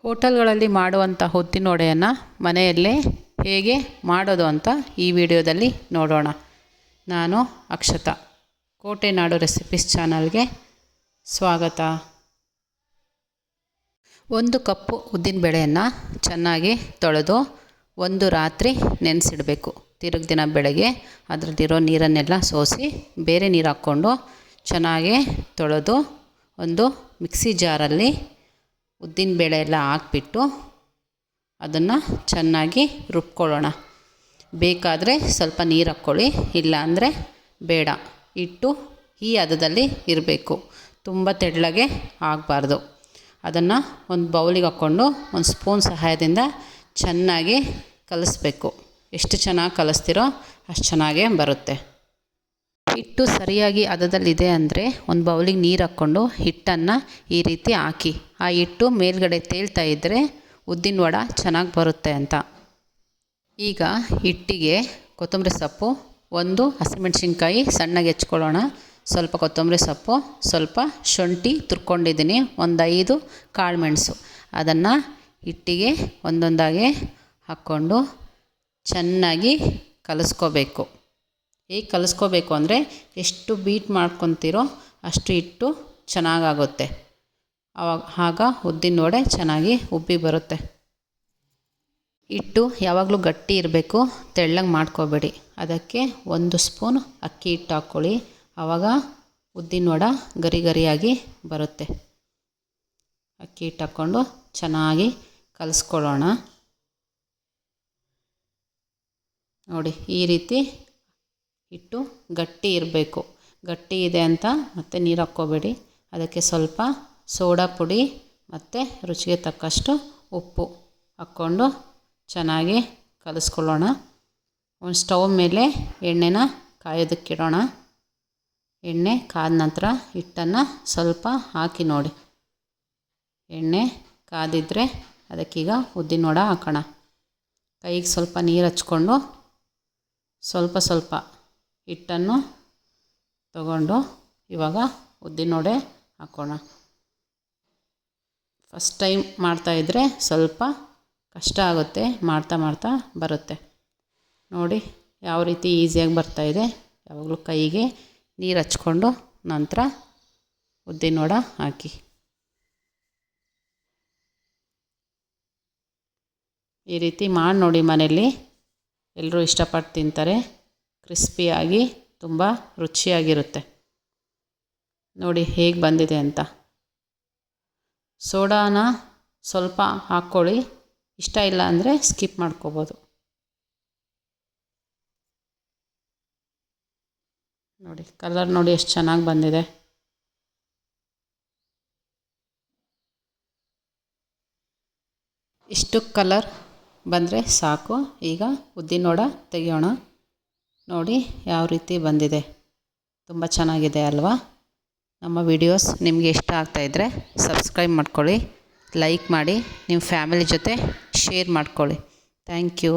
ಹೋಟೆಲ್ಗಳಲ್ಲಿ ಮಾಡುವಂಥ ಉದ್ದಿನವಡೆಯನ್ನು ಮನೆಯಲ್ಲೇ ಹೇಗೆ ಮಾಡೋದು ಅಂತ ಈ ವಿಡಿಯೋದಲ್ಲಿ ನೋಡೋಣ. ನಾನು ಅಕ್ಷತಾ, ಕೋಟೆನಾಡು ರೆಸಿಪೀಸ್ ಚಾನಲ್ಗೆ ಸ್ವಾಗತ. 1 ಕಪ್ಪು ಉದ್ದಿನಬೇಳೆಯನ್ನು ಚೆನ್ನಾಗಿ ತೊಳೆದು ಒಂದು ರಾತ್ರಿ ನೆನೆಸಿಡಬೇಕು. ತಿರುಗಿ ದಿನ ಬೆಳಗ್ಗೆ ಅದರಲ್ಲಿರೋ ನೀರನ್ನೆಲ್ಲ ಸೋಸಿ ಬೇರೆ ನೀರು ಹಾಕ್ಕೊಂಡು ಚೆನ್ನಾಗಿ ತೊಳೆದು ಒಂದು ಮಿಕ್ಸಿ ಜಾರಲ್ಲಿ ಉದ್ದಿನಬೇಳೆ ಎಲ್ಲ ಹಾಕ್ಬಿಟ್ಟು ಅದನ್ನು ಚೆನ್ನಾಗಿ ರುಬ್ಕೊಳ್ಳೋಣ. ಬೇಕಾದರೆ ಸ್ವಲ್ಪ ನೀರು ಹಾಕ್ಕೊಳ್ಳಿ, ಇಲ್ಲ ಅಂದರೆ ಬೇಡ. ಹಿಟ್ಟು ಈ ಹದದಲ್ಲಿ ಇರಬೇಕು, ತುಂಬ ತೆಳ್ಳಗೆ ಆಗಬಾರ್ದು. ಅದನ್ನು ಒಂದು ಬೌಲಿಗೆ ಹಾಕ್ಕೊಂಡು ಒಂದು ಸ್ಪೂನ್ ಸಹಾಯದಿಂದ ಚೆನ್ನಾಗಿ ಕಲಿಸ್ಬೇಕು. ಎಷ್ಟು ಚೆನ್ನಾಗಿ ಕಲಿಸ್ತೀರೋ ಅಷ್ಟು ಚೆನ್ನಾಗೇ ಬರುತ್ತೆ. ಹಿಟ್ಟು ಸರಿಯಾಗಿ ಹದದಲ್ಲಿದೆ ಅಂದರೆ ಒಂದು ಬೌಲಿಗೆ ನೀರು ಹಾಕ್ಕೊಂಡು ಹಿಟ್ಟನ್ನು ಈ ರೀತಿ ಹಾಕಿ, ಆ ಹಿಟ್ಟು ಮೇಲ್ಗಡೆ ತೇಲ್ತಾ ಇದ್ದರೆ ಉದ್ದಿನ ವಡೆ ಚೆನ್ನಾಗಿ ಬರುತ್ತೆ ಅಂತ. ಈಗ ಹಿಟ್ಟಿಗೆ ಕೊತ್ತಂಬರಿ ಸೊಪ್ಪು, 1 ಹಸಿಮೆಣಸಿನ್ಕಾಯಿ ಸಣ್ಣಗೆ ಹೆಚ್ಕೊಳ್ಳೋಣ, ಸ್ವಲ್ಪ ಕೊತ್ತಂಬರಿ ಸೊಪ್ಪು, ಸ್ವಲ್ಪ ಶುಂಠಿ ತುರ್ಕೊಂಡಿದ್ದೀನಿ, ಒಂದು 5 ಕಾಳುಮೆಣಸು, ಅದನ್ನು ಹಿಟ್ಟಿಗೆ ಒಂದೊಂದಾಗಿ ಹಾಕ್ಕೊಂಡು ಚೆನ್ನಾಗಿ ಕಲಿಸ್ಕೋಬೇಕು. ಹೇಗೆ ಕಲಿಸ್ಕೋಬೇಕು ಅಂದರೆ ಎಷ್ಟು ಬೀಟ್ ಮಾಡ್ಕೊತೀರೋ ಅಷ್ಟು ಹಿಟ್ಟು ಚೆನ್ನಾಗಾಗುತ್ತೆ. ಆಗ ಉದ್ದಿನ ವಡೆ ಚೆನ್ನಾಗಿ ಉಬ್ಬಿ ಬರುತ್ತೆ. ಹಿಟ್ಟು ಯಾವಾಗಲೂ ಗಟ್ಟಿ ಇರಬೇಕು, ತೆಳ್ಳಗೆ ಮಾಡ್ಕೋಬೇಡಿ. ಅದಕ್ಕೆ 1 ಸ್ಪೂನ್ ಅಕ್ಕಿ ಹಿಟ್ಟು ಹಾಕ್ಕೊಳ್ಳಿ, ಆವಾಗ ಉದ್ದಿನ ವಡೆ ಗರಿ ಗರಿಯಾಗಿ ಬರುತ್ತೆ. ಅಕ್ಕಿ ಹಿಟ್ಟು ಹಾಕ್ಕೊಂಡು ಚೆನ್ನಾಗಿ ಕಲಿಸ್ಕೊಳ್ಳೋಣ. ನೋಡಿ, ಈ ರೀತಿ ಹಿಟ್ಟು ಗಟ್ಟಿ ಇರಬೇಕು. ಗಟ್ಟಿ ಇದೆ ಅಂತ ಮತ್ತೆ ನೀರು ಹಾಕ್ಕೋಬೇಡಿ. ಅದಕ್ಕೆ ಸ್ವಲ್ಪ ಸೋಡಾ ಪುಡಿ ಮತ್ತು ರುಚಿಗೆ ತಕ್ಕಷ್ಟು ಉಪ್ಪು ಹಾಕ್ಕೊಂಡು ಚೆನ್ನಾಗಿ ಕಲಿಸ್ಕೊಳ್ಳೋಣ. ಒಂದು ಸ್ಟವ್ ಮೇಲೆ ಎಣ್ಣೆನ ಕಾಯೋದಕ್ಕಿಡೋಣ. ಎಣ್ಣೆ ಕಾದ ನಂತರ ಹಿಟ್ಟನ್ನು ಸ್ವಲ್ಪ ಹಾಕಿ ನೋಡಿ. ಎಣ್ಣೆ ಕಾದಿದ್ದರೆ ಅದಕ್ಕೀಗ ಉದ್ದಿನ ವಡೆ ಹಾಕೋಣ. ಕೈಗೆ ಸ್ವಲ್ಪ ನೀರು ಹಚ್ಕೊಂಡು ಸ್ವಲ್ಪ ಹಿಟ್ಟನ್ನು ತಗೊಂಡು ಇವಾಗ ಉದ್ದಿನ ವಡೆ ಹಾಕೋಣ. ಫಸ್ಟ್ ಟೈಮ್ ಮಾಡ್ತಾಯಿದ್ರೆ ಸ್ವಲ್ಪ ಕಷ್ಟ ಆಗುತ್ತೆ, ಮಾಡ್ತಾ ಬರುತ್ತೆ. ನೋಡಿ ಯಾವ ರೀತಿ ಈಸಿಯಾಗಿ ಬರ್ತಾಯಿದೆ. ಯಾವಾಗಲೂ ಕೈಗೆ ನೀರು ಹಚ್ಕೊಂಡು ನಂತರ ಉದ್ದಿನ ವಡೆ ಹಾಕಿ. ಈ ರೀತಿ ಮಾಡಿ ನೋಡಿ, ಮನೆಯಲ್ಲಿ ಎಲ್ಲರೂ ಇಷ್ಟಪಟ್ಟು ತಿಂತಾರೆ. ಕ್ರಿಸ್ಪಿಯಾಗಿ ತುಂಬ ರುಚಿಯಾಗಿರುತ್ತೆ. ನೋಡಿ ಹೇಗೆ ಬಂದಿದೆ ಅಂತ. ಸೋಡಾನ ಸ್ವಲ್ಪ ಹಾಕ್ಕೊಳ್ಳಿ, ಇಷ್ಟ ಇಲ್ಲ ಅಂದರೆ ಸ್ಕಿಪ್ ಮಾಡ್ಕೋಬೋದು. ನೋಡಿ ಕಲರ್ ನೋಡಿ ಎಷ್ಟು ಚೆನ್ನಾಗಿ ಬಂದಿದೆ. ಇಷ್ಟು ಕಲರ್ ಬಂದರೆ ಸಾಕು. ಈಗ ಉದ್ದಿನ ವಡೆ ತೆಗೆಯೋಣ. ನೋಡಿ ಯಾವ ರೀತಿ ಬಂದಿದೆ, ತುಂಬ ಚೆನ್ನಾಗಿದೆ ಅಲ್ವಾ? ನಮ್ಮ ವಿಡಿಯೋಸ್ ನಿಮಗೆ ಇಷ್ಟ ಆಗ್ತಾಯಿದ್ರೆ ಸಬ್ಸ್ಕ್ರೈಬ್ ಮಾಡ್ಕೊಳ್ಳಿ, ಲೈಕ್ ಮಾಡಿ, ನಿಮ್ಮ ಫ್ಯಾಮಿಲಿ ಜೊತೆ ಶೇರ್ ಮಾಡ್ಕೊಳ್ಳಿ. Thank you.